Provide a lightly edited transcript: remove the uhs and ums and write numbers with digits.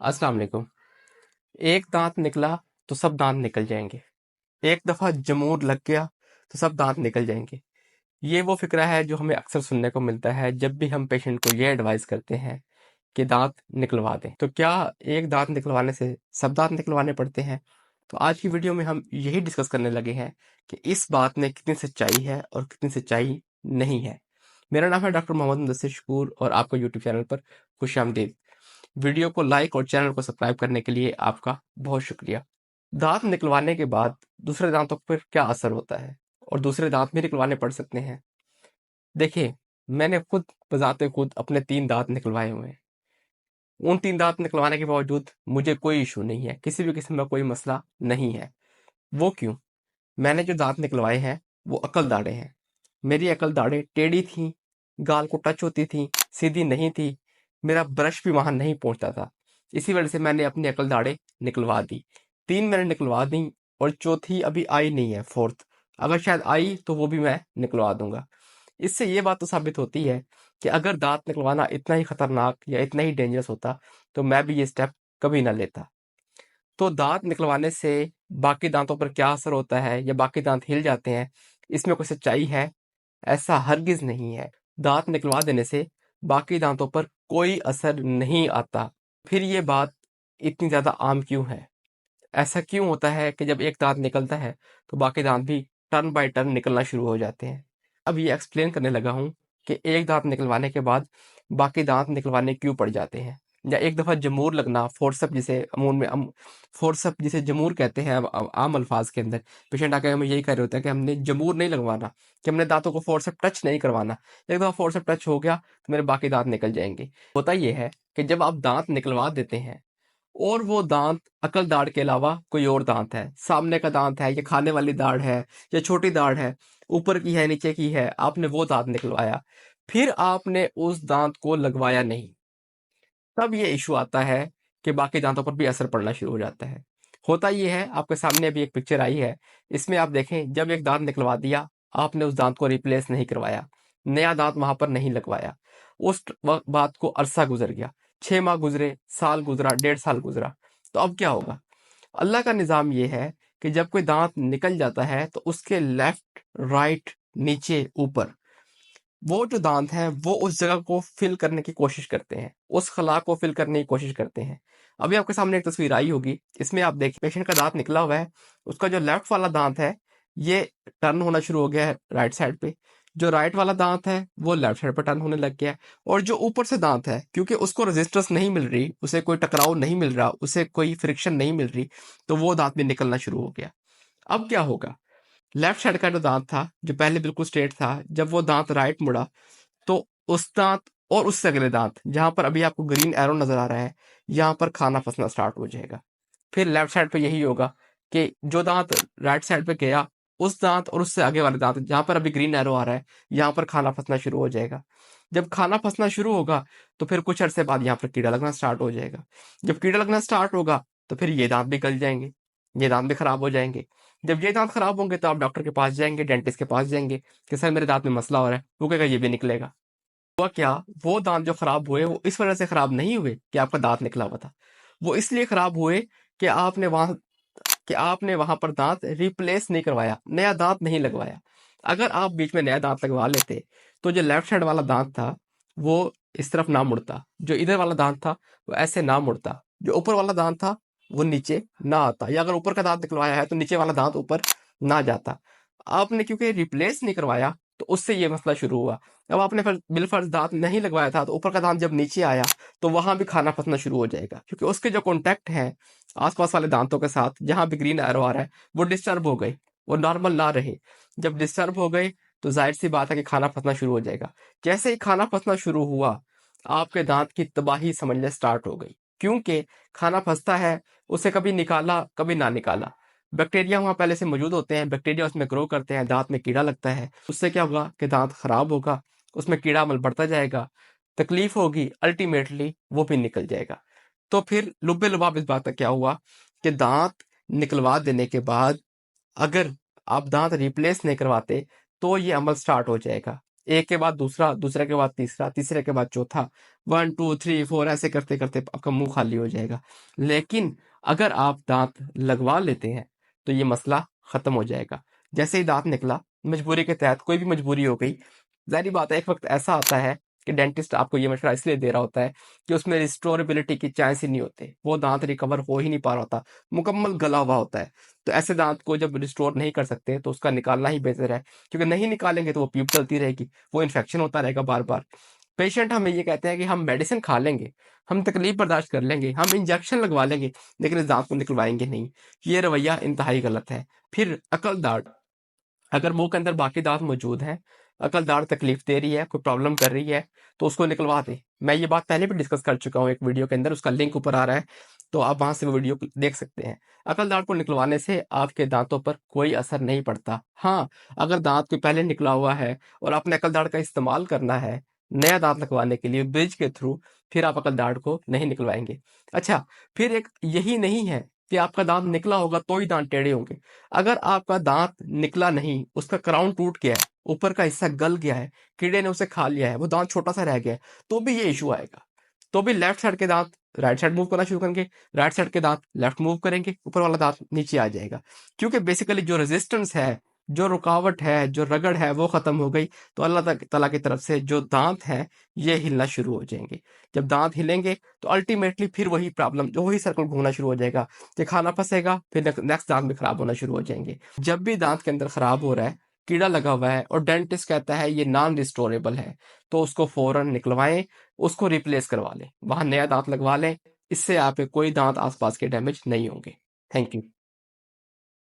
अस्सलाम वालेकुम। एक दांत निकला तो सब दांत निकल जाएंगे। एक दफा जमूर लग गया तो सब दांत निकल जाएंगे। ये वो फिक्रा है जो हमें अक्सर सुनने को मिलता है जब भी हम पेशेंट को ये एडवाइस करते हैं कि दांत निकलवा दें। तो क्या एक दांत निकलवाने से सब दांत निकलवाने पड़ते हैं? तो आज की वीडियो में हम यही डिस्कस करने लगे हैं कि इस बात में कितनी सच्चाई है और कितनी सच्चाई नहीं है। मेरा नाम है डॉक्टर मोहम्मद मुदस्सिर शकूर और आपको यूट्यूब चैनल पर खुशामदीद। वीडियो को लाइक और चैनल को सब्सक्राइब करने के लिए आपका बहुत शुक्रिया। दांत निकलवाने के बाद दूसरे दांतों पर क्या असर होता है और दूसरे दांत भी निकलवाने पड़ सकते हैं? देखिए, मैंने खुद बजाते खुद अपने 3 दांत निकलवाए हुए हैं। उन 3 दांत निकलवाने के बावजूद मुझे कोई इशू नहीं है, किसी भी किस्म का कोई मसला नहीं है। वो क्यों? मैंने जो दांत निकलवाए हैं वो अकल दाढ़ें हैं। मेरी अकल दाढ़ें टेढ़ी थी, गाल को टच होती थी, सीधी नहीं थी, मेरा ब्रश भी वहां नहीं पहुंचता था। इसी वजह से मैंने अपनी अकल दाढ़ें निकलवा दी। 3 मैंने निकलवा दी और चौथी अभी आई नहीं है, फोर्थ। अगर शायद आई तो वो भी मैं निकलवा दूंगा। इससे ये बात तो साबित होती है कि अगर दांत निकलवाना इतना ही खतरनाक या इतना ही डेंजरस होता तो मैं भी ये स्टेप कभी ना लेता। तो दांत निकलवाने से बाकी दांतों पर क्या असर होता है या बाकी दांत हिल जाते हैं, इसमें कोई सच्चाई है? ऐसा हरगिज नहीं है। दांत निकलवा देने से बाकी दांतों पर कोई असर नहीं आता। फिर ये बात इतनी ज्यादा आम क्यों है? ऐसा क्यों होता है कि जब एक दांत निकलता है तो बाकी दांत भी टर्न बाय टर्न निकलना शुरू हो जाते हैं? अब ये एक्सप्लेन करने लगा हूं कि एक दांत निकलवाने के बाद बाकी दांत निकलवाने क्यों पड़ जाते हैं। या एक दफा जमूर लगना, फोर्सप जिसे अमून में फोर्सप जिसे जमूर कहते हैं आम अल्फाज के अंदर। पेशेंट आके हमें यही कह रहे होते हैं कि हमने जमूर नहीं लगवाना, कि हमने दांतों को फोर्सप टच नहीं करवाना। एक दफा फोर्सप टच हो गया तो मेरे बाकी दांत निकल जाएंगे। होता यह है कि जब आप दांत निकलवा देते हैं और वो दांत अकल दाढ़ के अलावा कोई और दांत है, सामने का दांत है, या खाने वाली दाढ़ है, या छोटी दाढ़ है, ऊपर की है, नीचे की है, आपने वो दांत निकलवाया, फिर आपने उस दांत को लगवाया नहीं, तब ये इशू आता है कि बाकी दांतों पर भी असर पड़ना शुरू हो जाता है। होता ये है, आपके सामने अभी एक पिक्चर आई है, इसमें आप देखें, जब एक दांत निकलवा दिया, आपने उस दांत को रिप्लेस नहीं करवाया, नया दांत वहां पर नहीं लगवाया। उस बात को अरसा गुजर गया, 6 माह गुजरे, साल गुजरा, 1.5 साल गुजरा, तो अब क्या होगा? अल्लाह का निज़ाम ये है कि जब कोई दांत निकल जाता है तो उसके लेफ्ट, राइट, नीचे, ऊपर वो जो दांत हैं वो उस जगह को फिल करने की कोशिश करते हैं, उस खला को फिल करने की कोशिश करते हैं। अभी आपके सामने एक तस्वीर आई होगी, इसमें आप देखिए पेशेंट का दांत निकला हुआ है, उसका जो लेफ्ट वाला दांत है ये टर्न होना शुरू हो गया है राइट साइड पे, जो राइट वाला दांत है वो लेफ्ट साइड पर टर्न होने लग गया है, और जो ऊपर से दांत है क्योंकि उसको रेजिस्टेंस नहीं मिल रही, उसे कोई टकराव नहीं मिल रहा, उसे कोई फ्रिक्शन नहीं मिल रही, तो वो दांत भी निकलना शुरू हो गया। अब क्या होगा? लेफ्ट साइड का जो दांत था, जो पहले बिल्कुल स्ट्रेट था, जब वो दांत राइट मुड़ा तो उस दांत और उससे अगले दांत, जहां पर अभी आपको ग्रीन एरो नजर आ रहा है, यहां पर खाना फंसना स्टार्ट हो जाएगा। फिर लेफ्ट साइड पे यही होगा कि जो दांत राइट साइड पे गया, उस दांत और उससे आगे वाले दांत जहां पर अभी ग्रीन एरो आ रहा है, यहां पर खाना फंसना शुरू हो जाएगा। जब खाना फंसना शुरू होगा तो फिर कुछ अरसे बाद यहाँ पर कीड़ा लगना स्टार्ट हो जाएगा। जब कीड़ा लगना स्टार्ट होगा तो फिर ये दांत भी गल जाएंगे, ये दांत भी खराब हो जाएंगे। जब ये दांत खराब होंगे तो आप डॉक्टर के पास जाएंगे, डेंटिस्ट के पास जाएंगे कि सर मेरे दांत में मसला हो रहा है, वो कहेगा ये भी निकलेगा। हुआ क्या? वो दांत जो खराब हुए वो इस वजह से खराब नहीं हुए कि आपका दांत निकला हुआ था, वो इसलिए खराब हुए कि आपने वहां पर दांत रिप्लेस नहीं करवाया, नया दांत नहीं लगवाया। अगर आप बीच में नया दांत लगवा लेते तो जो लेफ्ट साइड वाला दांत था वो इस तरफ ना मुड़ता, जो इधर वाला दांत था वो ऐसे ना मुड़ता, जो ऊपर वाला दांत था वो नीचे ना आता, या अगर ऊपर का दांत निकलवाया है तो नीचे वाला दांत ऊपर ना जाता। आपने क्योंकि रिप्लेस नहीं करवाया तो उससे ये मसला शुरू हुआ। अब आपने फिर बिलफर्ज दांत नहीं लगवाया था तो ऊपर का दांत जब नीचे आया तो वहां भी खाना फंसना शुरू हो जाएगा, क्योंकि उसके जो कॉन्टेक्ट है आसपास वाले दांतों के साथ, जहां भी ग्रीन एरो आ रहा है, वो डिस्टर्ब हो गए, वो नॉर्मल ना रहे। जब डिस्टर्ब हो गए तो जाहिर सी बात है कि खाना फंसना शुरू हो जाएगा। जैसे ही खाना फंसना शुरू हुआ, आपके दांत की तबाही समझने स्टार्ट हो गई, क्योंकि खाना फंसता है, उसे कभी निकाला कभी ना निकाला, बैक्टीरिया वहां पहले से मौजूद होते हैं, बैक्टीरिया उसमें ग्रो करते हैं, दांत में कीड़ा लगता है, उससे क्या होगा कि दांत खराब होगा, उसमें कीड़ा अमल बढ़ता जाएगा, तकलीफ होगी, अल्टीमेटली वो भी निकल जाएगा। तो फिर लुब्बे लुबाब इस बात का क्या हुआ कि दांत निकलवा देने के बाद अगर आप दांत रिप्लेस नहीं करवाते तो ये अमल स्टार्ट हो जाएगा। एक के बाद दूसरा, दूसरे के बाद तीसरा, तीसरे के बाद चौथा, 1 2 3 4 ऐसे करते करते आपका मुंह खाली हो जाएगा। लेकिन अगर आप दांत लगवा लेते हैं तो ये मसला खत्म हो जाएगा। जैसे ही दांत निकला, मजबूरी के तहत, कोई भी मजबूरी हो गई, जाहिर बात है एक वक्त ऐसा आता है कि डेंटिस्ट आपको ये मशवरा इसलिए दे रहा होता है कि उसमें रिस्टोरेबिलिटी की चांस ही नहीं होते, वो दांत रिकवर हो ही नहीं पा रहा होता, मुकम्मल गला हुआ होता है। तो ऐसे दांत को जब रिस्टोर नहीं कर सकते तो उसका निकालना ही बेहतर है, क्योंकि नहीं निकालेंगे तो वो पीप चलती रहेगी, वो इन्फेक्शन होता रहेगा बार बार। पेशेंट हमें ये कहते हैं कि हम मेडिसिन खा लेंगे, हम तकलीफ बर्दाश्त कर लेंगे, हम इंजेक्शन लगवा लेंगे, लेकिन इस दांत को निकलवाएंगे नहीं। ये रवैया इंतहाई गलत है। फिर अकल दाढ़, अगर मुंह के अंदर बाकी दांत मौजूद हैं, अकल दाढ़ तकलीफ दे रही है, कोई प्रॉब्लम कर रही है, तो उसको निकलवा दें। मैं ये बात पहले भी डिस्कस कर चुका हूँ एक वीडियो के अंदर, उसका लिंक ऊपर आ रहा है, तो आप वहां से वो वीडियो देख सकते हैं। अकल दाढ़ को निकलवाने से आपके दांतों पर कोई असर नहीं पड़ता। हाँ, अगर दांत कोई पहले निकला हुआ है और आपने अकल दाढ़ का इस्तेमाल करना है नया दांत लगवाने के लिए ब्रिज के थ्रू, फिर आप अकल दाढ़ को नहीं निकलवाएंगे। अच्छा, फिर एक यही नहीं है कि आपका दांत निकला होगा तो ही दांत टेढ़े होंगे। अगर आपका दांत निकला नहीं, उसका क्राउन टूट गया है, ऊपर का हिस्सा गल गया है, कीड़े ने उसे खा लिया है, वो दांत छोटा सा रह गया है, तो भी ये इशू आएगा। तो भी लेफ्ट साइड के दांत राइट साइड मूव करना शुरू करेंगे, राइट साइड के दांत लेफ्ट मूव करेंगे, ऊपर वाला दांत नीचे आ जाएगा। क्योंकि बेसिकली जो रेजिस्टेंस है, जो रुकावट है, जो रगड़ है, वो खत्म हो गई, तो अल्लाह ताला की तरफ से जो दांत हैं ये हिलना शुरू हो जाएंगे। जब दांत हिलेंगे तो अल्टीमेटली फिर वही प्रॉब्लम, जो वही सर्कल घूमना शुरू हो जाएगा कि खाना फंसेगा, फिर नेक्स्ट दांत भी खराब होना शुरू हो जाएंगे। जब भी दांत के अंदर खराब हो रहा है, कीड़ा लगा हुआ है और डेंटिस्ट कहता है ये नॉन रिस्टोरेबल है, तो उसको फौरन निकलवाएं, उसको रिप्लेस करवा लें, वहां नया दांत लगवा लें। इससे आप कोई दांत आसपास के डैमेज नहीं होंगे। Thank you.